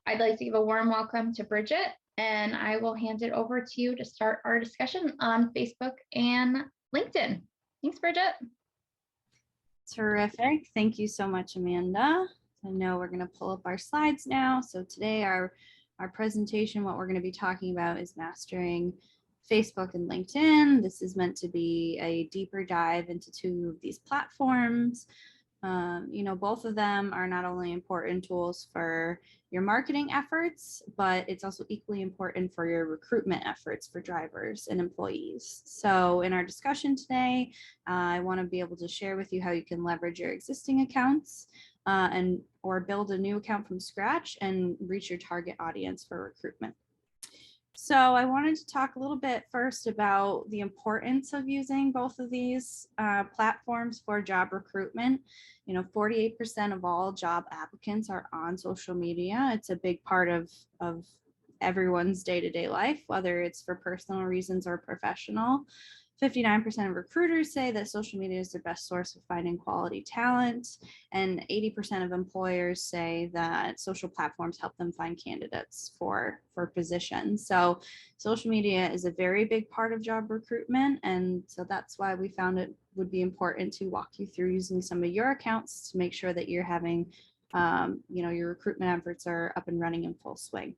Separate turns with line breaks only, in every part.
I'd like to give a warm welcome to Bridget, and I will hand it over to you to start our discussion on Facebook and LinkedIn. Thanks, Bridget.
Terrific. Thank you so much, Amanda. I know we're going to pull up our slides now. So today our presentation, what we're going to be talking about is mastering Facebook and LinkedIn. This is meant to be a deeper dive into two of these platforms. Both of them are not only important tools for your marketing efforts, but it's also equally important for your recruitment efforts for drivers and employees. So in our discussion today, I want to be able to share with you how you can leverage your existing accounts or build a new account from scratch and reach your target audience for recruitment. So I wanted to talk a little bit first about the importance of using both of these platforms for job recruitment. 48% of all job applicants are on social media. It's a big part of everyone's day-to-day life, whether it's for personal reasons or professional. 59% of recruiters say that social media is their best source of finding quality talent, and 80% of employers say that social platforms help them find candidates for positions. So social media is a very big part of job recruitment, and so that's why we found it would be important to walk you through using some of your accounts to make sure that you're having, your recruitment efforts are up and running in full swing.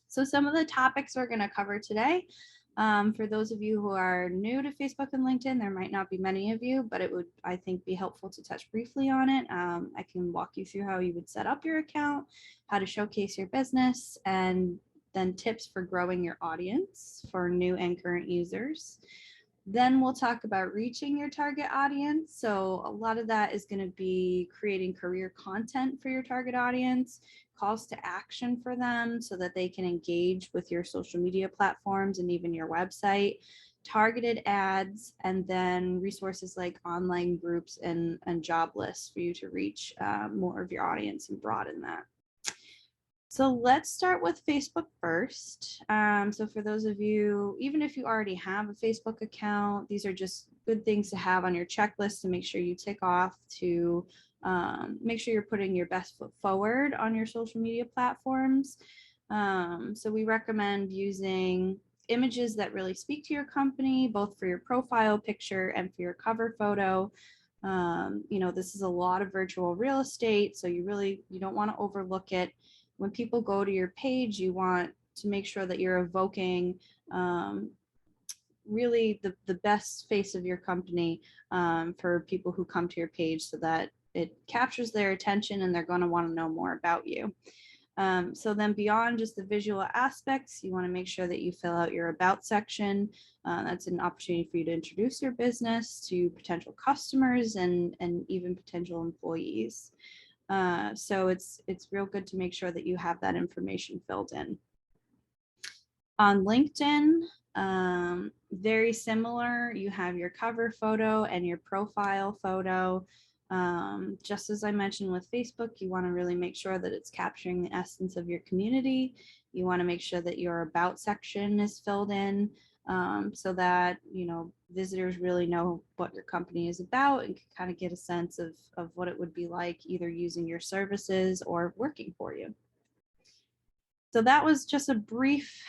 So some of the topics we're going to cover today. For those of you who are new to Facebook and LinkedIn, there might not be many of you, but it would, I think, be helpful to touch briefly on it. I can walk you through how you would set up your account, how to showcase your business, and then tips for growing your audience for new and current users. Then we'll talk about reaching your target audience. So a lot of that is going to be creating career content for your target audience, calls to action for them so that they can engage with your social media platforms and even your website, targeted ads, and then resources like online groups and job lists for you to reach more of your audience and broaden that. So let's start with Facebook first. So for those of you, even if you already have a Facebook account, these are just good things to have on your checklist to make sure you tick off to make sure you're putting your best foot forward on your social media platforms. So we recommend using images that really speak to your company, both for your profile picture and for your cover photo. This is a lot of virtual real estate, so you don't want to overlook it. When people go to your page, you want to make sure that you're evoking really the best face of your company for people who come to your page so that it captures their attention and they're going to want to know more about you. So then beyond just the visual aspects, you want to make sure that you fill out your about section. That's an opportunity for you to introduce your business to potential customers and even potential employees. So it's real good to make sure that you have that information filled in. On LinkedIn, very similar. You have your cover photo and your profile photo. Just as I mentioned with Facebook, you want to really make sure that it's capturing the essence of your community. You want to make sure that your about section is filled in so that, visitors really know what your company is about and can kind of get a sense of what it would be like either using your services or working for you. So that was just a brief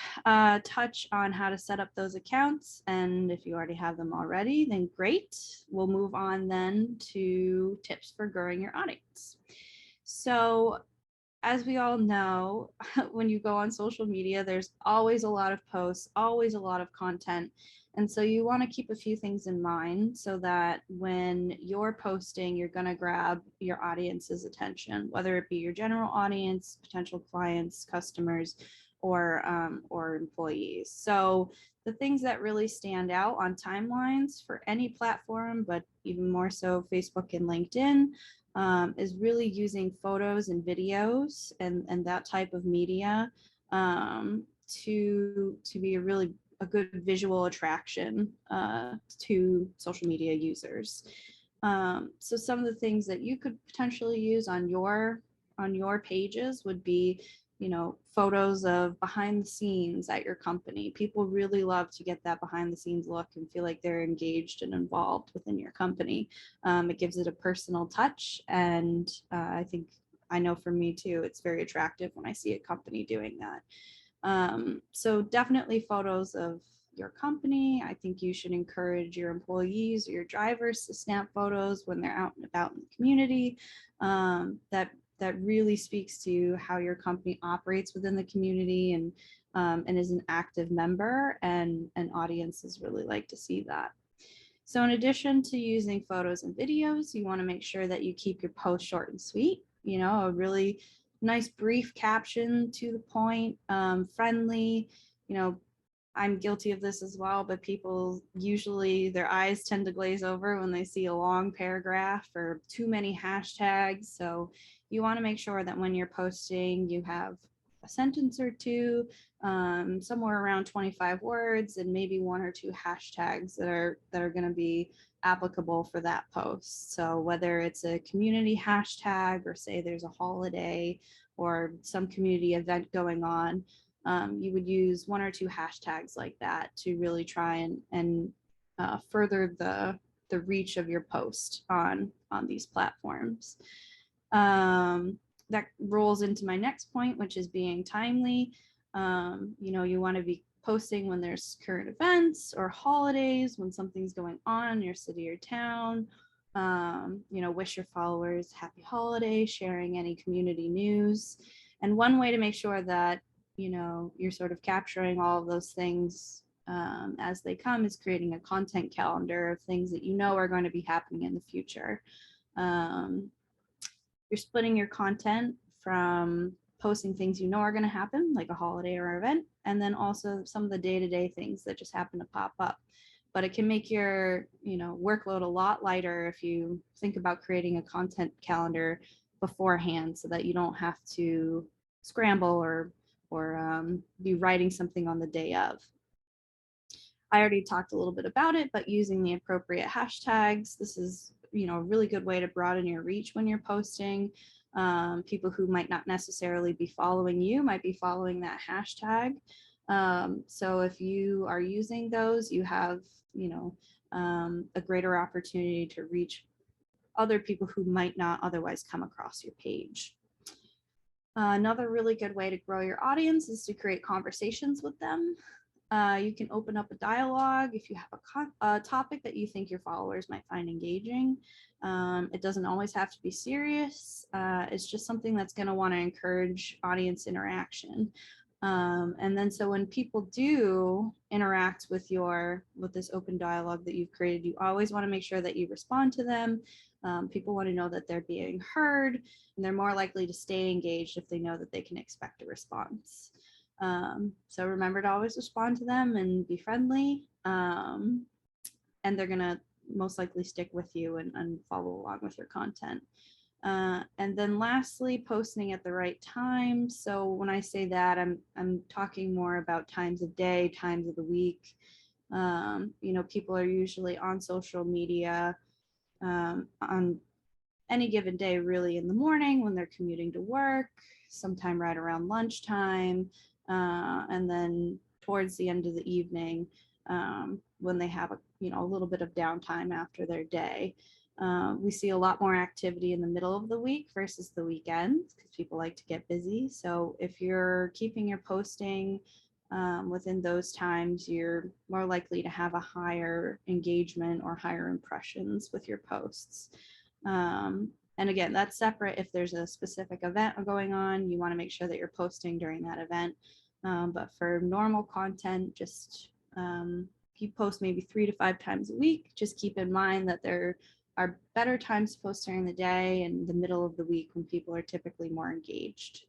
touch on how to set up those accounts. And if you already have them already, then great. We'll move on then to tips for growing your audience. So as we all know, when you go on social media, there's always a lot of posts, always a lot of content. And so you want to keep a few things in mind so that when you're posting, you're going to grab your audience's attention, whether it be your general audience, potential clients, customers, or employees. So the things that really stand out on timelines for any platform, but even more so Facebook and LinkedIn, is really using photos and videos and that type of media to be a good visual attraction to social media users. So some of the things that you could potentially use on your pages would be, photos of behind the scenes at your company. People really love to get that behind the scenes look and feel like they're engaged and involved within your company. It gives it a personal touch, and I think I know for me too, it's very attractive when I see a company doing that. So definitely photos of your company. I think you should encourage your employees or your drivers to snap photos when they're out and about in the community. That really speaks to how your company operates within the community and is an active member, and audiences really like to see that. So in addition to using photos and videos, you want to make sure that you keep your post short and sweet, a really nice brief caption, to the point, friendly. I'm guilty of this as well, but people usually, their eyes tend to glaze over when they see a long paragraph or too many hashtags. So you want to make sure that when you're posting, you have a sentence or two, somewhere around 25 words, and maybe 1 or 2 hashtags that are going to be applicable for that post. So whether it's a community hashtag, or say there's a holiday or some community event going on, you would use 1 or 2 hashtags like that to really try and further the reach of your post on these platforms. That rolls into my next point, which is being timely. You want to be posting when there's current events or holidays, when something's going on in your city or town. Wish your followers happy holiday, sharing any community news. And one way to make sure that you're sort of capturing all of those things as they come is creating a content calendar of things that are going to be happening in the future. You're splitting your content from posting things are going to happen, like a holiday or event, and then also some of the day-to-day things that just happen to pop up. But it can make your workload a lot lighter if you think about creating a content calendar beforehand, so that you don't have to scramble or be writing something on the day of. I already talked a little bit about it, but using the appropriate hashtags, this is a really good way to broaden your reach when you're posting. People who might not necessarily be following you might be following that hashtag. So if you are using those, you have a greater opportunity to reach other people who might not otherwise come across your page. Another really good way to grow your audience is to create conversations with them. You can open up a dialogue if you have a topic that you think your followers might find engaging. It doesn't always have to be serious. It's just something that's going to want to encourage audience interaction. And then so when people do interact with this open dialogue that you've created, you always want to make sure that you respond to them. People want to know that they're being heard, and they're more likely to stay engaged if they know that they can expect a response. So remember to always respond to them and be friendly, and they're going to most likely stick with you and follow along with your content. And then lastly, posting at the right time. So when I say that, I'm talking more about times of day, times of the week. People are usually on social media on any given day, really in the morning when they're commuting to work, sometime right around lunchtime, and then towards the end of the evening, when they have a little bit of downtime after their day. We see a lot more activity in the middle of the week versus the weekends, because people like to get busy. So if you're keeping your posting within those times, you're more likely to have a higher engagement or higher impressions with your posts. And again, that's separate. If there's a specific event going on, you want to make sure that you're posting during that event. But for normal content, just if you post maybe 3 to 5 times a week, just keep in mind that there are better times to post during the day and the middle of the week, when people are typically more engaged.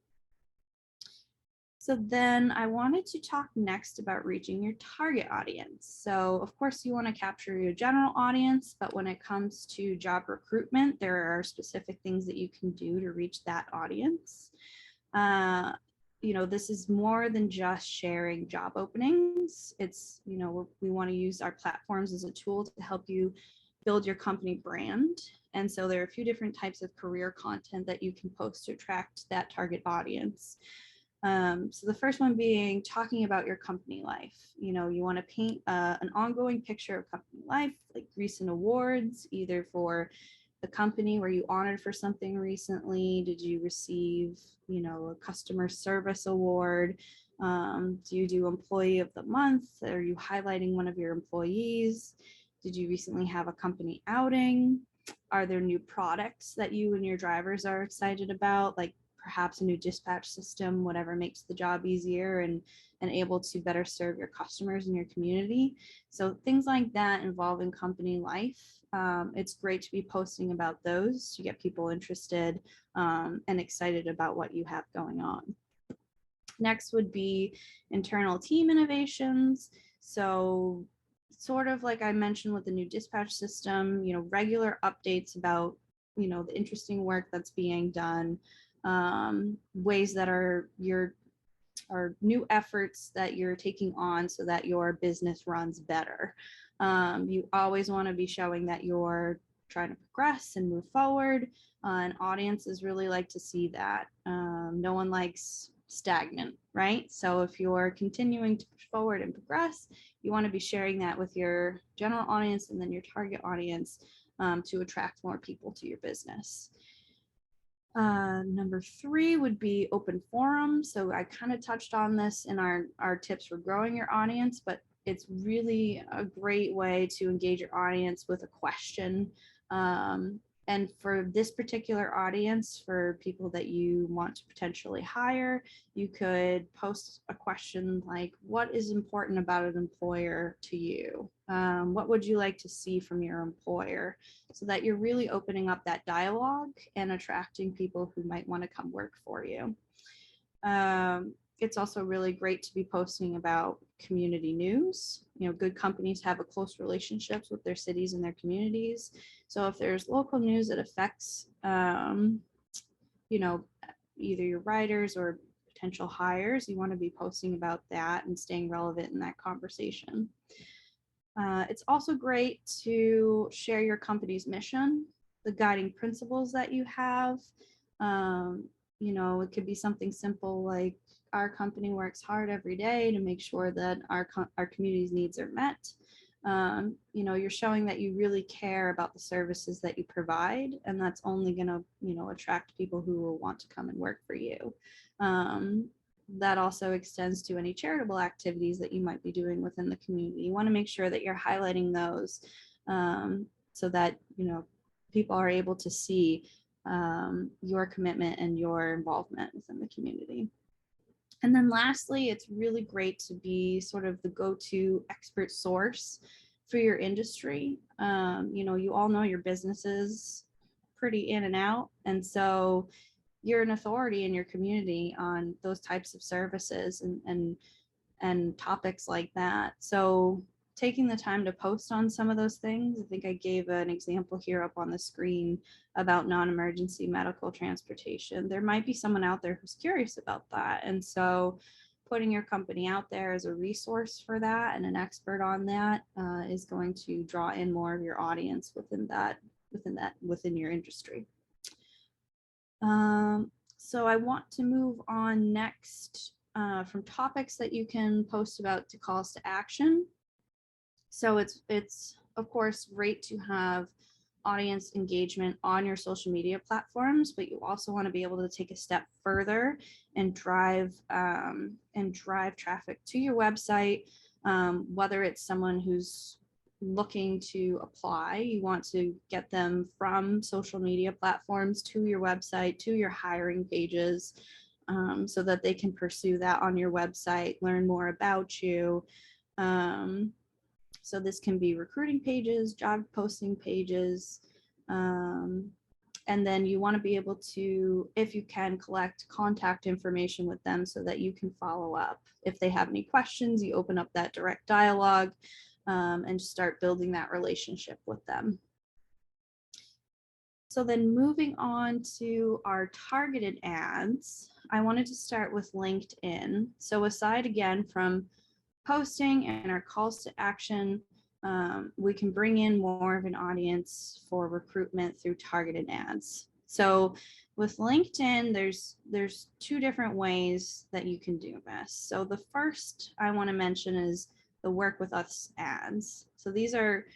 So then I wanted to talk next about reaching your target audience. So of course you want to capture your general audience, but when it comes to job recruitment, there are specific things that you can do to reach that audience. This is more than just sharing job openings. It's, we want to use our platforms as a tool to help you build your company brand. And so there are a few different types of career content that you can post to attract that target audience. So the first one being talking about your company life. You want to paint an ongoing picture of company life, like recent awards, either for the company? Were you honored for something recently? Did you receive, a customer service award? Do you do employee of the month? Are you highlighting one of your employees? Did you recently have a company outing? Are there new products that you and your drivers are excited about, like perhaps a new dispatch system, whatever makes the job easier and able to better serve your customers in your community? So things like that involving company life. It's great to be posting about those to get people interested and excited about what you have going on. Next would be internal team innovations. So sort of like I mentioned with the new dispatch system, regular updates about, the interesting work that's being done, ways that are new efforts that you're taking on so that your business runs better. You always want to be showing that you're trying to progress and move forward. And audiences really like to see that. No one likes stagnant, right? So if you're continuing to push forward and progress, you want to be sharing that with your general audience and then your target audience to attract more people to your business. Number 3 would be open forums. So I kind of touched on this in our tips for growing your audience, but it's really a great way to engage your audience with a question. And for this particular audience, for people that you want to potentially hire, you could post a question like, what is important about an employer to you? What would you like to see from your employer? So that you're really opening up that dialogue and attracting people who might want to come work for you. It's also really great to be posting about community news. Good companies have a close relationships with their cities and their communities. So if there's local news that affects, either your riders or potential hires, you want to be posting about that and staying relevant in that conversation. It's also great to share your company's mission, the guiding principles that you have. It could be something simple like our company works hard every day to make sure that our community's needs are met. You're showing that you really care about the services that you provide, and that's only going to, attract people who will want to come and work for you. That also extends to any charitable activities that you might be doing within the community. You want to make sure that you're highlighting those so that, people are able to see your commitment and your involvement within the community. And then lastly, it's really great to be sort of the go-to expert source for your industry. You all know your business is pretty in and out. And so you're an authority in your community on those types of services and topics like that. So taking the time to post on some of those things, I think I gave an example here up on the screen about non-emergency medical transportation. There might be someone out there who's curious about that. And so putting your company out there as a resource for that and an expert on that is going to draw in more of your audience within your industry. So I want to move on next from topics that you can post about to calls to action. So it's of course great to have audience engagement on your social media platforms, but you also want to be able to take a step further and drive traffic to your website. Whether it's someone who's looking to apply, you want to get them from social media platforms to your website, to your hiring pages, so that they can pursue that on your website, learn more about you. So this can be recruiting pages, job posting pages, and then you want to be able to, if you can, collect contact information with them so that you can follow up. If they have any questions, you open up that direct dialogue and start building that relationship with them. So then moving on to our targeted ads, I wanted to start with LinkedIn. So aside again from posting and our calls to action, we can bring in more of an audience for recruitment through targeted ads. So with LinkedIn, there's 2 different ways that you can do this. So the first I want to mention is the work with us ads. So these are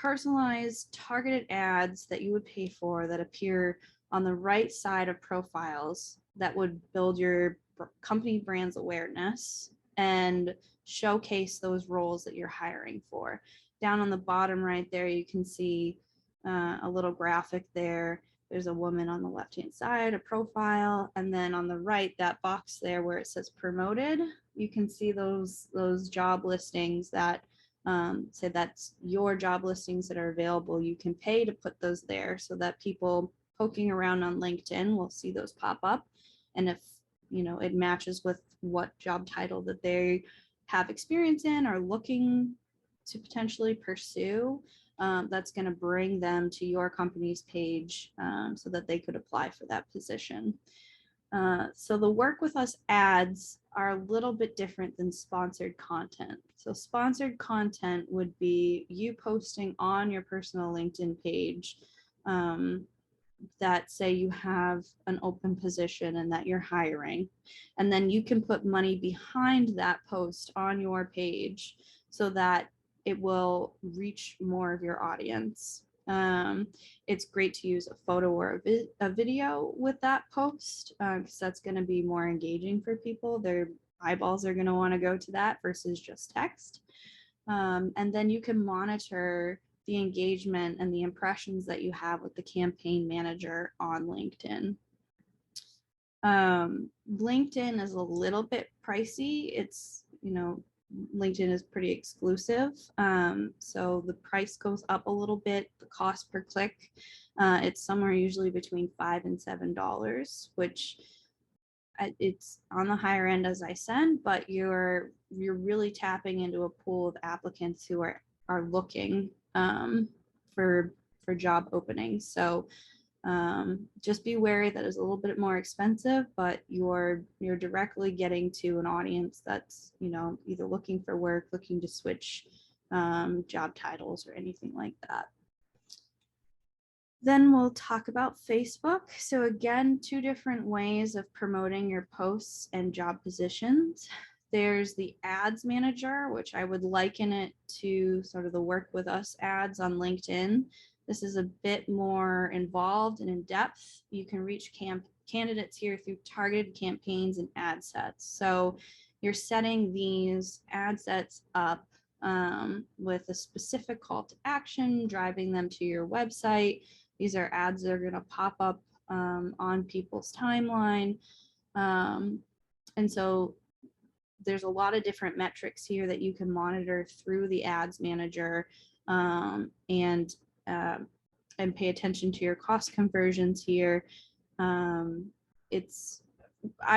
personalized targeted ads that you would pay for that appear on the right side of profiles that would build your company brand's awareness and showcase those roles that you're hiring for. Down on the bottom right there, you can see a little graphic there. There's a woman on the left-hand side, a profile, and then on the right, that box there where it says promoted, you can see those job listings that say that's your job listings that are available. You can pay to put those there so that people poking around on LinkedIn will see those pop up. And if it matches with what job title that they have experience in or looking to potentially pursue, that's going to bring them to your company's page so that they could apply for that position. So the work with us ads are a little bit different than sponsored content. So sponsored content would be you posting on your personal LinkedIn page that say you have an open position and that you're hiring. And then you can put money behind that post on your page so that it will reach more of your audience. It's great to use a photo or a video with that post because that's going to be more engaging for people. Their eyeballs are going to want to go to that versus just text. And then you can monitor the engagement and the impressions that you have with the campaign manager on LinkedIn. LinkedIn is a little bit pricey. It's, LinkedIn is pretty exclusive. So the price goes up a little bit, the cost per click. It's somewhere usually between $5 and $7, which it's on the higher end, as I said, but you're really tapping into a pool of applicants who are looking for job openings. So just be wary that it's a little bit more expensive, but you're directly getting to an audience that's either looking for work, looking to switch job titles or anything like that. Then we'll talk about Facebook. So again, two different ways of promoting your posts and job positions. There's the ads manager, which I would liken it to sort of the work with us ads on LinkedIn. This is a bit more involved and in depth. You can reach candidates here through targeted campaigns and ad sets. So you're setting these ad sets up with a specific call to action, driving them to your website. These are ads that are going to pop up on people's timeline. And so there's a lot of different metrics here that you can monitor through the ads manager and pay attention to your cost conversions here. I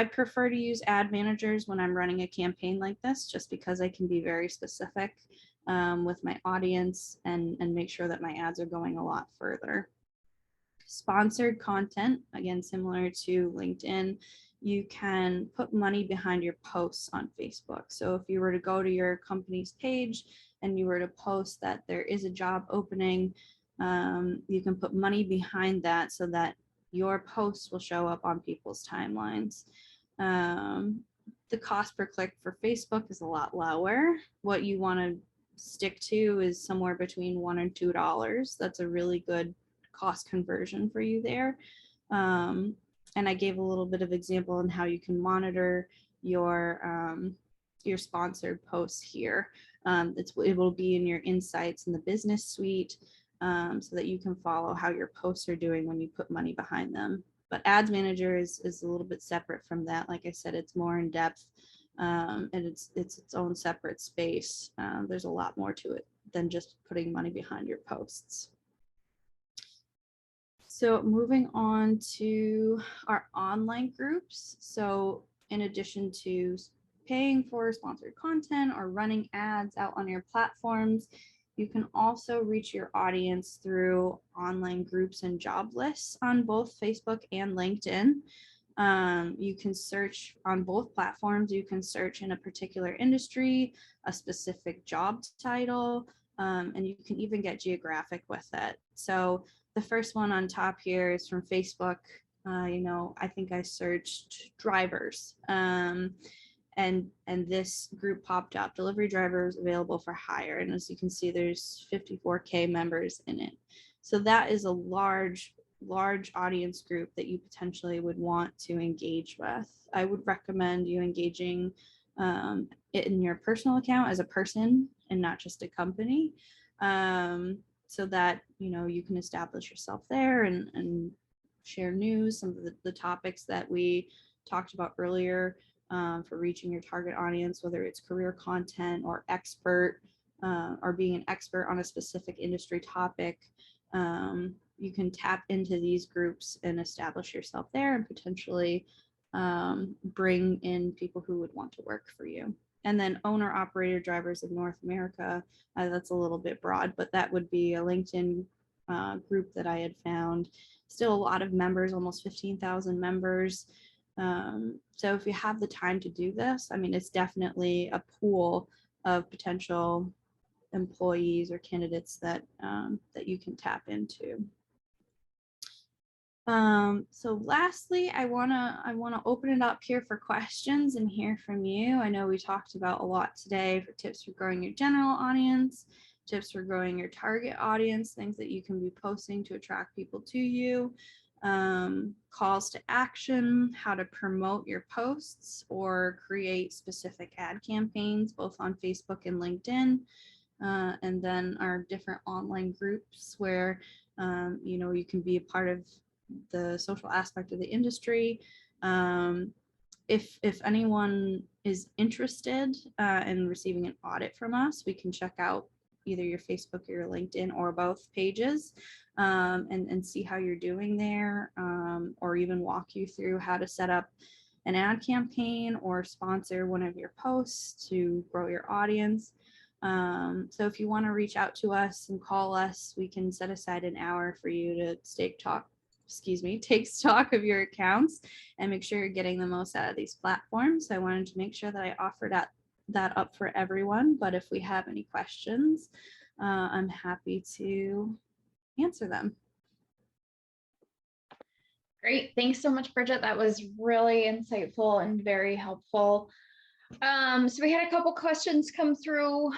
prefer to use ad managers when I'm running a campaign like this, just because I can be very specific with my audience and make sure that my ads are going a lot further. Sponsored content, again, similar to LinkedIn, you can put money behind your posts on Facebook. So if you were to go to your company's page and you were to post that there is a job opening, you can put money behind that so that your posts will show up on people's timelines. The cost per click for Facebook is a lot lower. What you want to stick to is somewhere between $1 and $2. That's a really good cost conversion for you there. And I gave a little bit of example on how you can monitor your sponsored posts here. It will be in your insights in the business suite so that you can follow how your posts are doing when you put money behind them. But ads manager is a little bit separate from that. Like I said, it's more in depth and it's its own separate space. There's a lot more to it than just putting money behind your posts. So moving on to our online groups. So in addition to paying for sponsored content or running ads out on your platforms, you can also reach your audience through online groups and job lists on both Facebook and LinkedIn. You can search on both platforms. You can search in a particular industry, a specific job title, and you can even get geographic with it. So the first one on top here is from Facebook. I think I searched drivers. and this group popped up, delivery drivers available for hire. And as you can see, there's 54K members in it. So that is a large audience group that you potentially would want to engage with. I would recommend you engaging in your personal account as a person and not just a company, so that you can establish yourself there and share news, some of the topics that we talked about earlier, for reaching your target audience, whether it's career content or expert, or being an expert on a specific industry topic. You can tap into these groups and establish yourself there and potentially bring in people who would want to work for you. And then owner operator drivers of North America, that's a little bit broad, but that would be a LinkedIn group that I had found. Still a lot of members, almost 15,000 members. So if you have the time to do this, I mean, it's definitely a pool of potential employees or candidates that that you can tap into. So lastly, I wanna open it up here for questions and hear from you. I know we talked about a lot today for tips for growing your general audience, tips for growing your target audience, things that you can be posting to attract people to you, calls to action, how to promote your posts or create specific ad campaigns, both on Facebook and LinkedIn, and then our different online groups where you can be a part of the social aspect of the industry. If anyone is interested in receiving an audit from us, we can check out either your Facebook or your LinkedIn or both pages, and see how you're doing there, or even walk you through how to set up an ad campaign or sponsor one of your posts to grow your audience. So if you want to reach out to us and call us, we can set aside an hour for you to take stock of your accounts and make sure you're getting the most out of these platforms. So I wanted to make sure that I offered that up for everyone. But if we have any questions, I'm happy to answer them.
Great. Thanks so much, Bridget. That was really insightful and very helpful. So we had a couple questions come through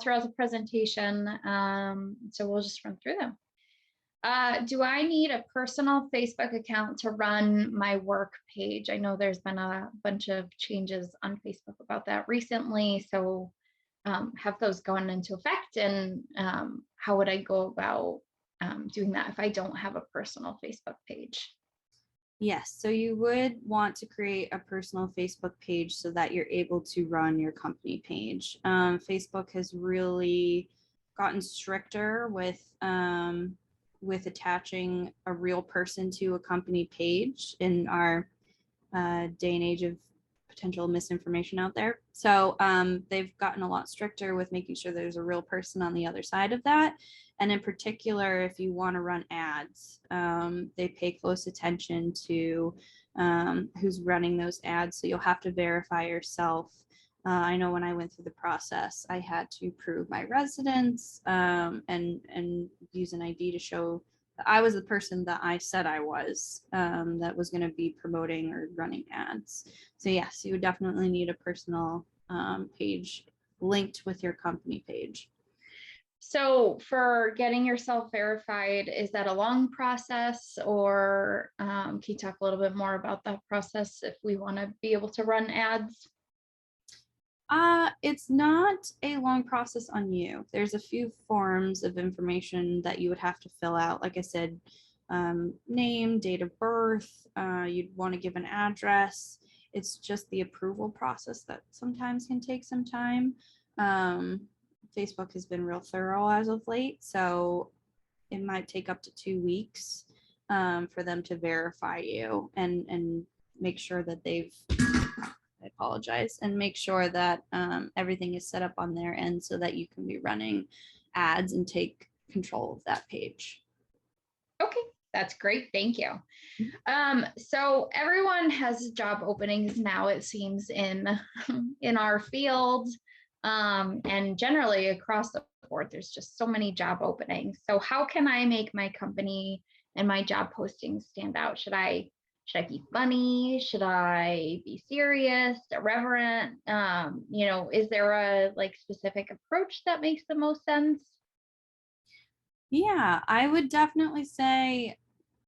throughout the presentation. So we'll just run through them. Do I need a personal Facebook account to run my work page? I know there's been a bunch of changes on Facebook about that recently. So have those gone into effect, and how would I go about doing that if I don't have a personal Facebook page?
Yes, so you would want to create a personal Facebook page so that you're able to run your company page. Facebook has really gotten stricter with attaching a real person to a company page in our day and age of potential misinformation out there. So they've gotten a lot stricter with making sure there's a real person on the other side of that. And in particular, if you want to run ads, they pay close attention to who's running those ads. So you'll have to verify yourself. I know when I went through the process, I had to prove my residence and use an ID to show that I was the person that I said I was, that was going to be promoting or running ads. So yes, you would definitely need a personal page linked with your company page.
So for getting yourself verified, is that a long process, or can you talk a little bit more about that process if we want to be able to run ads?
It's not a long process on you. There's a few forms of information that you would have to fill out. Like I said, name, date of birth, you'd want to give an address. It's just the approval process that sometimes can take some time. Facebook has been real thorough as of late, so it might take up to 2 weeks for them to verify you and make sure that I apologize, and make sure that everything is set up on their end so that you can be running ads and take control of that page.
Okay, that's great. Thank you. So everyone has job openings now, it seems, in our field, and generally across the board. There's just so many job openings. So how can I make my company and my job postings stand out? Should I Should I be funny? Should I be serious, irreverent? Is there a like specific approach that makes the most sense?
Yeah, I would definitely say,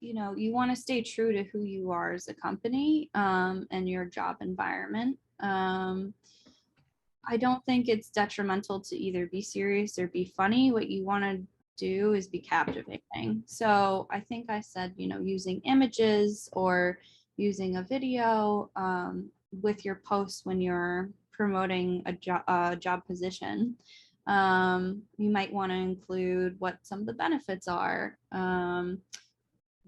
you want to stay true to who you are as a company, and your job environment. I don't think it's detrimental to either be serious or be funny. What you want to do is be captivating. So I think I said, using images or using a video, with your posts when you're promoting a job position. You might want to include what some of the benefits are,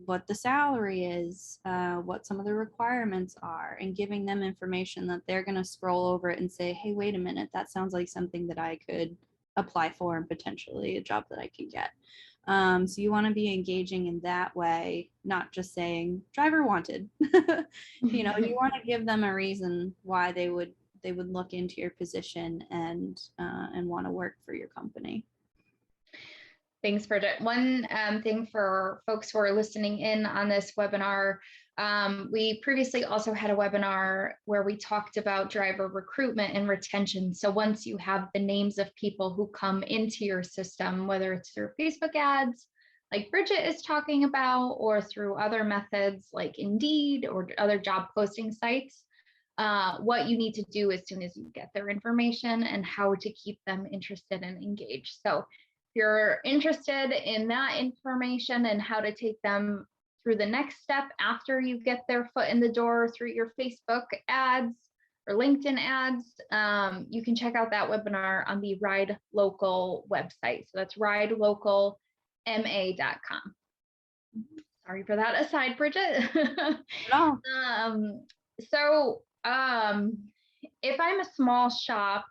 what the salary is, what some of the requirements are, and giving them information that they're going to scroll over it and say, hey, wait a minute, that sounds like something that I could apply for and potentially a job that I could get. So you want to be engaging in that way, not just saying driver wanted. You want to give them a reason why they would look into your position and want to work for your company.
Thanks, Bridget. One thing for folks who are listening in on this webinar, we previously also had a webinar where we talked about driver recruitment and retention. So once you have the names of people who come into your system, whether it's through Facebook ads, like Bridget is talking about, or through other methods like Indeed or other job posting sites, what you need to do as soon as you get their information and how to keep them interested and engaged. So you're interested in that information and how to take them through the next step after you get their foot in the door through your Facebook ads or LinkedIn ads, you can check out that webinar on the Ride Local website. So that's ridelocalma.com. Sorry for that aside, Bridget.
No.
If I'm a small shop,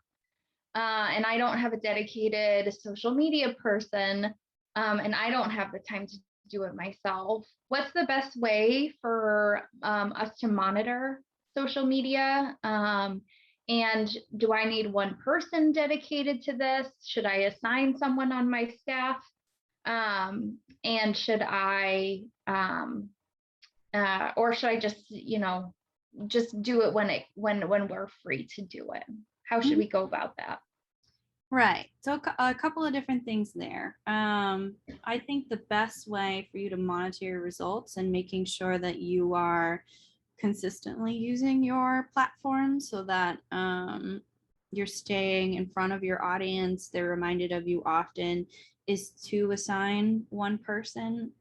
and I don't have a dedicated social media person, and I don't have the time to do it myself, what's the best way for us to monitor social media? And do I need one person dedicated to this? Should I assign someone on my staff? And should I, or should I just, just do it when we're free to do it? How should we go about that?
Right. So a couple of different things there. I think the best way for you to monitor your results and making sure that you are consistently using your platform so that you're staying in front of your audience, they're reminded of you often, is to assign one person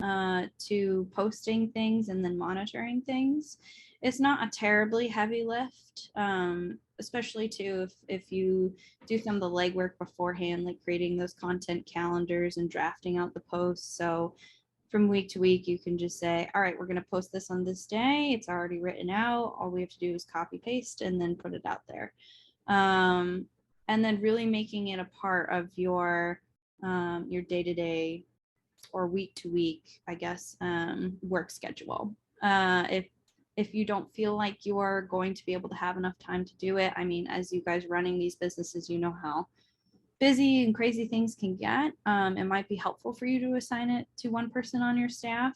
to posting things and then monitoring things. It's not a terribly heavy lift, especially too if you do some of the legwork beforehand, like creating those content calendars and drafting out the posts. So from week to week, you can just say, all right, we're going to post this on this day. It's already written out. All we have to do is copy paste and then put it out there. And then really making it a part of your day-to-day or week to week, I guess, work schedule. If you don't feel like you are going to be able to have enough time to do it, I mean, as you guys running these businesses, you know how busy and crazy things can get. It might be helpful for you to assign it to one person on your staff.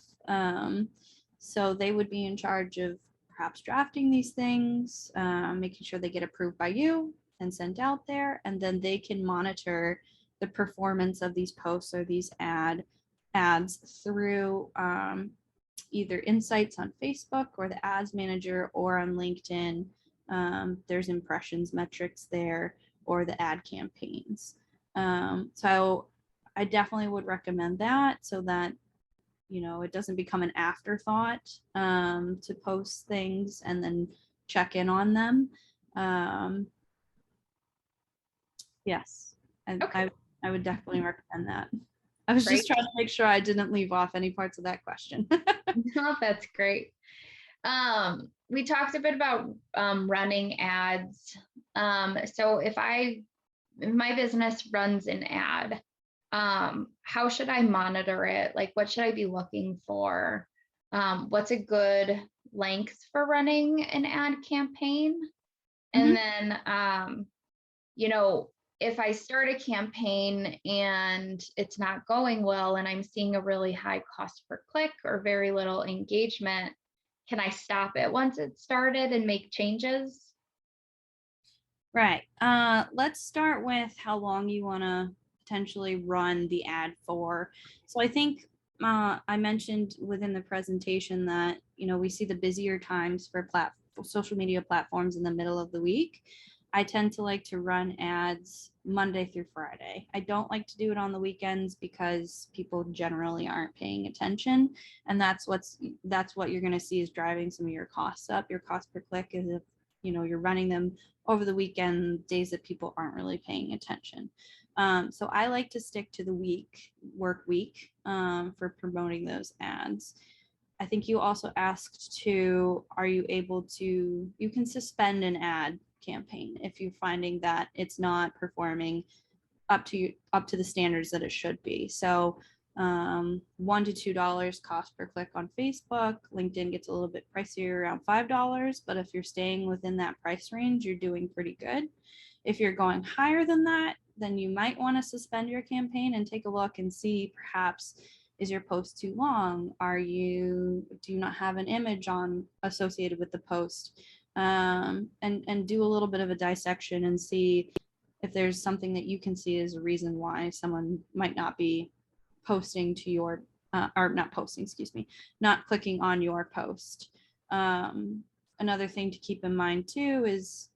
So they would be in charge of perhaps drafting these things, making sure they get approved by you and sent out there, and then they can monitor the performance of these posts or these ads through either insights on Facebook or the ads manager or on LinkedIn. There's impressions metrics there or the ad campaigns. So I definitely would recommend that so that, it doesn't become an afterthought to post things and then check in on them. Yes,
Okay.
I would definitely recommend that. I was
Great.
just trying to make sure I didn't leave off any parts of that question.
No, that's great. We talked a bit about running ads. So if my business runs an ad, how should I monitor it? Like, what should I be looking for? What's a good length for running an ad campaign? And then, if I start a campaign and it's not going well and I'm seeing a really high cost per click or very little engagement, can I stop it once it's started and make changes?
Right. Let's start with how long you want to potentially run the ad for. So I think I mentioned within the presentation that, we see the busier times for social media platforms in the middle of the week. I tend to like to run ads Monday through Friday. I don't like to do it on the weekends because people generally aren't paying attention. And that's what you're going to see is driving some of your costs up. Your cost per click is if, you're running them over the weekend, days that people aren't really paying attention. So I like to stick to the work week for promoting those ads. I think you also asked to, are you able to, you can suspend an ad campaign if you're finding that it's not performing up to the standards that it should be. So $1 to $2 cost per click on Facebook. LinkedIn gets a little bit pricier, around $5, but if you're staying within that price range, you're doing pretty good. If you're going higher than that, then you might want to suspend your campaign and take a look and see, perhaps, is your post too long? Do you not have an image associated with the post? And do a little bit of a dissection and see if there's something that you can see as a reason why someone might not be posting to your, or not posting, excuse me, not clicking on your post. Another thing to keep in mind too is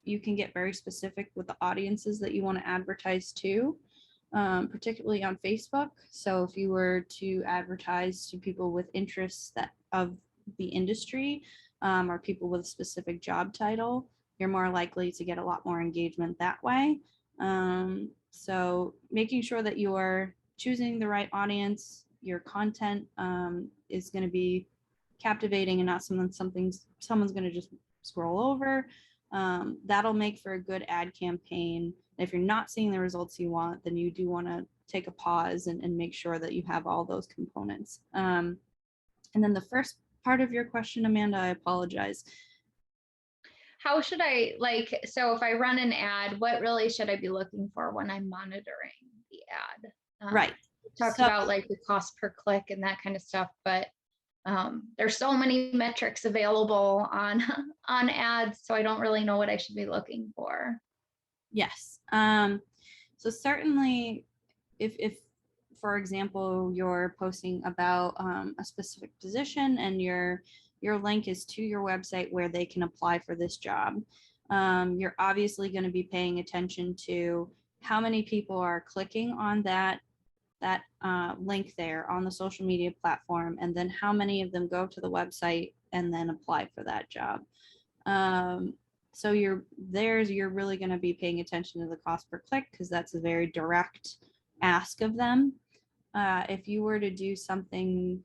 you can get very specific with the audiences that you want to advertise to, particularly on Facebook. So if you were to advertise to people with interests of the industry, or people with a specific job title, you're more likely to get a lot more engagement that way. So making sure that you're choosing the right audience, your content is going to be captivating and not someone's going to just scroll over. That'll make for a good ad campaign. If you're not seeing the results you want, then you do want to take a pause and make sure that you have all those components. And then the first part of your question, Amanda, I apologize.
How should I, so if I run an ad, what really should I be looking for when I'm monitoring the ad?
Right.
We talked about the cost per click and that kind of stuff, but there's so many metrics available on ads, so I don't really know what I should be looking for.
Yes. So certainly if for example, you're posting about a specific position and your link is to your website where they can apply for this job, you're obviously going to be paying attention to how many people are clicking on that link there on the social media platform, and then how many of them go to the website and then apply for that job. So you're really going to be paying attention to the cost per click because that's a very direct ask of them. If you were to do something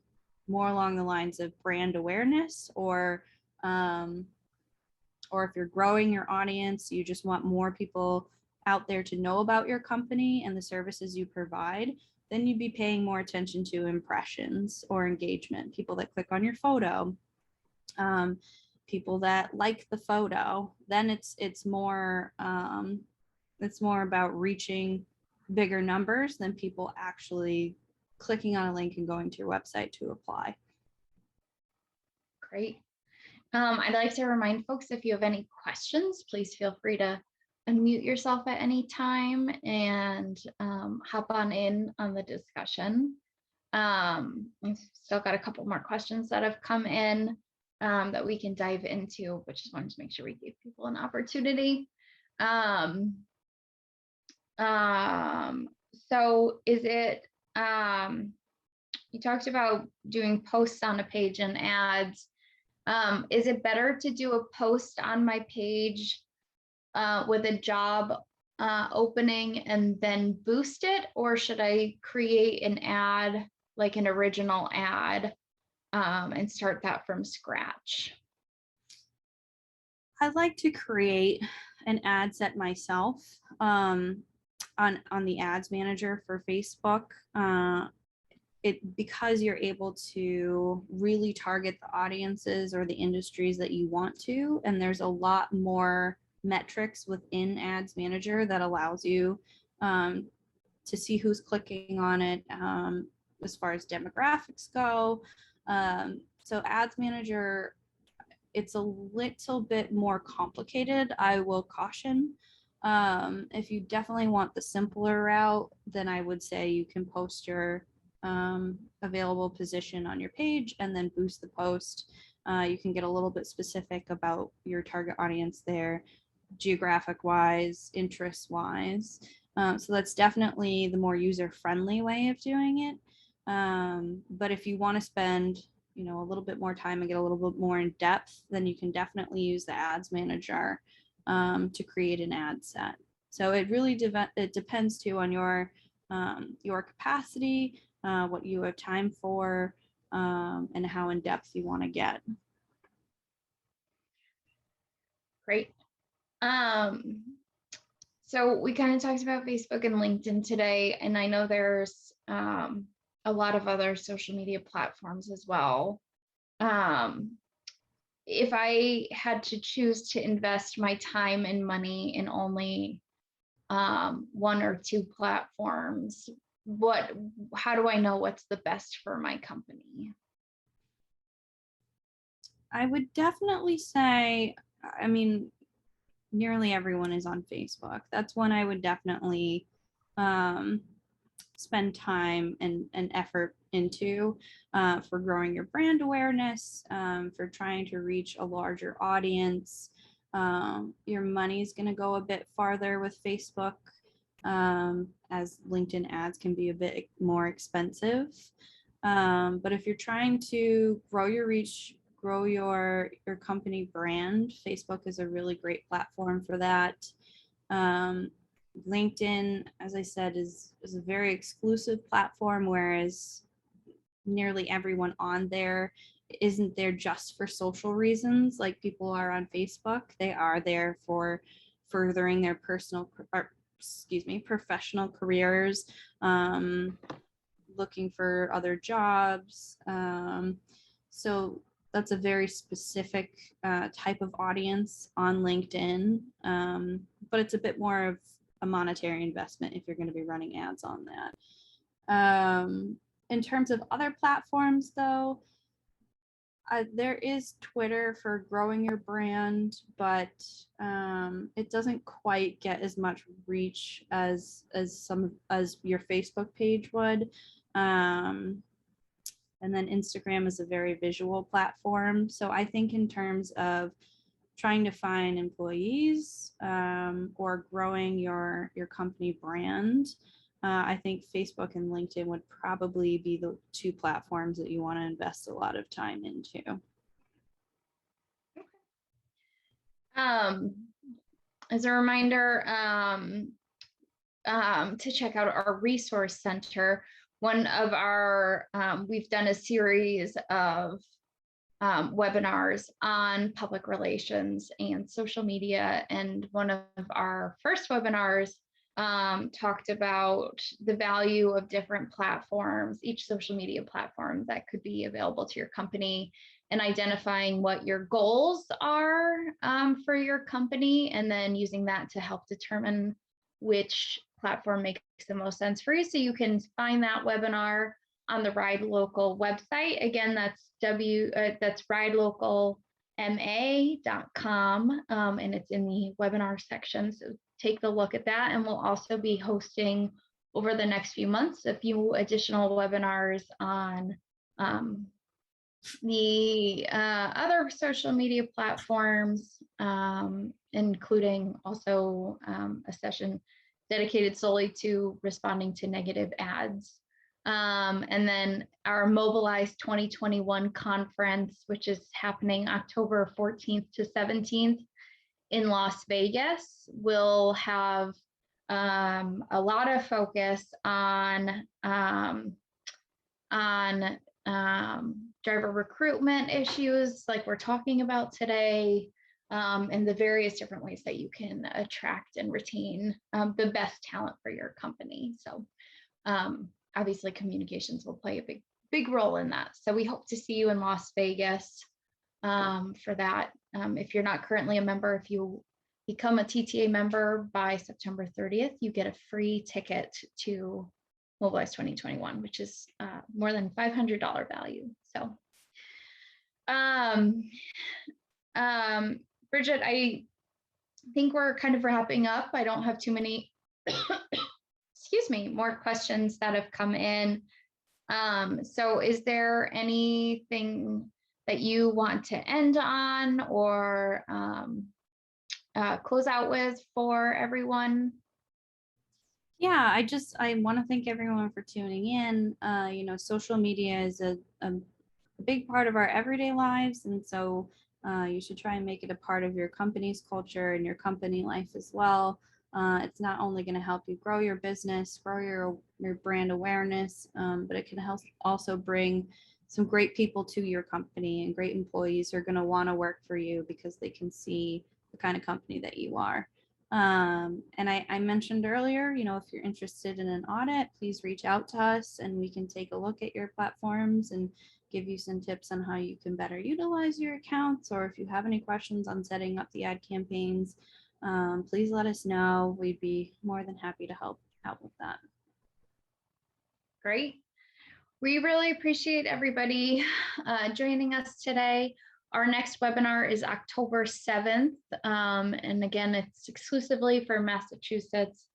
more along the lines of brand awareness, or if you're growing your audience, you just want more people out there to know about your company and the services you provide, then you'd be paying more attention to impressions or engagement, people that click on your photo, people that like the photo. Then it's more about reaching bigger numbers than people actually clicking on a link and going to your website to apply.
Great. I'd like to remind folks, if you have any questions, please feel free to unmute yourself at any time and hop on in on the discussion. We've still got a couple more questions that have come in that we can dive into, but just wanted to make sure we gave people an opportunity. So is it, you talked about doing posts on a page and ads. Is it better to do a post on my page with a job opening and then boost it, or should I create an ad, like an original ad, and start that from scratch?
I like to create an ad set myself on the ads manager for Facebook. Because you're able to really target the audiences or the industries that you want to, and there's a lot more metrics within ads manager that allows you to see who's clicking on it, as far as demographics go, So Ads Manager, it's a little bit more complicated, I will caution. If you definitely want the simpler route, then I would say you can post your available position on your page and then boost the post. You can get a little bit specific about your target audience there, geographic wise, interest wise. So that's definitely the more user friendly way of doing it. But if you want to spend a little bit more time and get a little bit more in depth, then you can definitely use the Ads Manager to create an ad set. So it really it depends too on your capacity, what you have time for, and how in depth you want to get.
Great. So we kind of talked about Facebook and LinkedIn today, and I know there's a lot of other social media platforms as well. If I had to choose to invest my time and money in only one or two platforms, how do I know what's the best for my company?
I would definitely say, I mean, nearly everyone is on Facebook. That's one I would definitely spend time and effort into for growing your brand awareness, for trying to reach a larger audience. Your money is going to go a bit farther with Facebook, as LinkedIn ads can be a bit more expensive. But if you're trying to grow your reach, grow your company brand, Facebook is a really great platform for that. LinkedIn, as I said, is a very exclusive platform, whereas nearly everyone on there isn't there just for social reasons like people are on Facebook. They are there for furthering their professional careers, looking for other jobs. So that's a very specific type of audience on LinkedIn, but it's a bit more of a monetary investment if you're going to be running ads on that. In terms of other platforms, though, there is Twitter for growing your brand, but it doesn't quite get as much reach as your Facebook page would. And then Instagram is a very visual platform. So I think in terms of trying to find employees or growing your company brand, I think Facebook and LinkedIn would probably be the two platforms that you want to invest a lot of time into.
As a reminder, to check out our resource center. One of our, we've done a series of webinars on public relations and social media. And one of our first webinars talked about the value of different platforms, each social media platform that could be available to your company, and identifying what your goals are for your company, and then using that to help determine which platform makes the most sense for you. So you can find that webinar on the Ride Local website. Again, that's ridelocalma.com, and it's in the webinar section. So take a look at that, and we'll also be hosting over the next few months a few additional webinars on the other social media platforms, including also a session dedicated solely to responding to negative ads. And then our Mobilize 2021 conference, which is happening October 14th to 17th in Las Vegas, will have a lot of focus on driver recruitment issues like we're talking about today, and the various different ways that you can attract and retain the best talent for your company. So obviously communications will play a big role in that. So we hope to see you in Las Vegas for that. If you're not currently a member, if you become a TTA member by September 30th, you get a free ticket to Mobilize 2021, which is more than $500 value. So Um, Bridget, I think we're kind of wrapping up. I don't have too many, excuse me, more questions that have come in. So is there anything that you want to end on or close out with for everyone?
Yeah, I want to thank everyone for tuning in. Social media is a big part of our everyday lives, and so you should try and make it a part of your company's culture and your company life as well. It's not only going to help you grow your business, grow your brand awareness, but it can help also bring some great people to your company, and great employees are going to want to work for you because they can see the kind of company that you are. And I mentioned earlier, if you're interested in an audit, please reach out to us and we can take a look at your platforms and give you some tips on how you can better utilize your accounts. Or if you have any questions on setting up the ad campaigns, please let us know. We'd be more than happy to help out with that.
Great. We really appreciate everybody joining us today. Our next webinar is October 7th. And again, it's exclusively for Massachusetts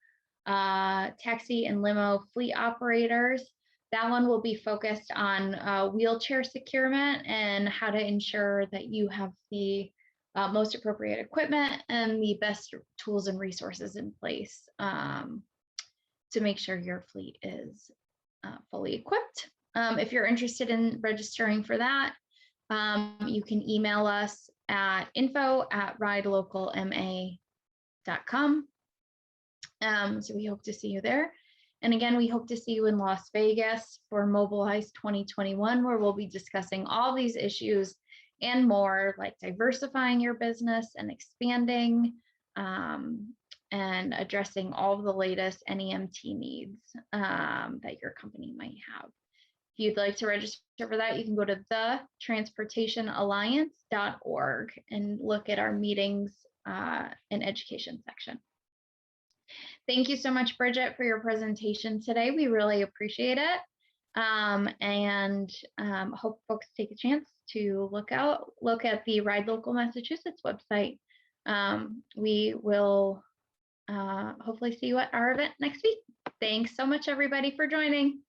taxi and limo fleet operators. That one will be focused on wheelchair securement and how to ensure that you have the most appropriate equipment and the best tools and resources in place to make sure your fleet is fully equipped. If you're interested in registering for that, you can email us at info@ridelocalma.com. So we hope to see you there. And again, we hope to see you in Las Vegas for Mobilize 2021, where we'll be discussing all these issues and more, like diversifying your business and expanding and addressing all of the latest NEMT needs that your company might have. If you'd like to register for that, you can go to thetransportationalliance.org and look at our meetings and education section. Thank you so much, Bridget, for your presentation today. We really appreciate it. And hope folks take a chance to look at the Ride Local Massachusetts website. We will hopefully see you at our event next week. Thanks so much, everybody, for joining.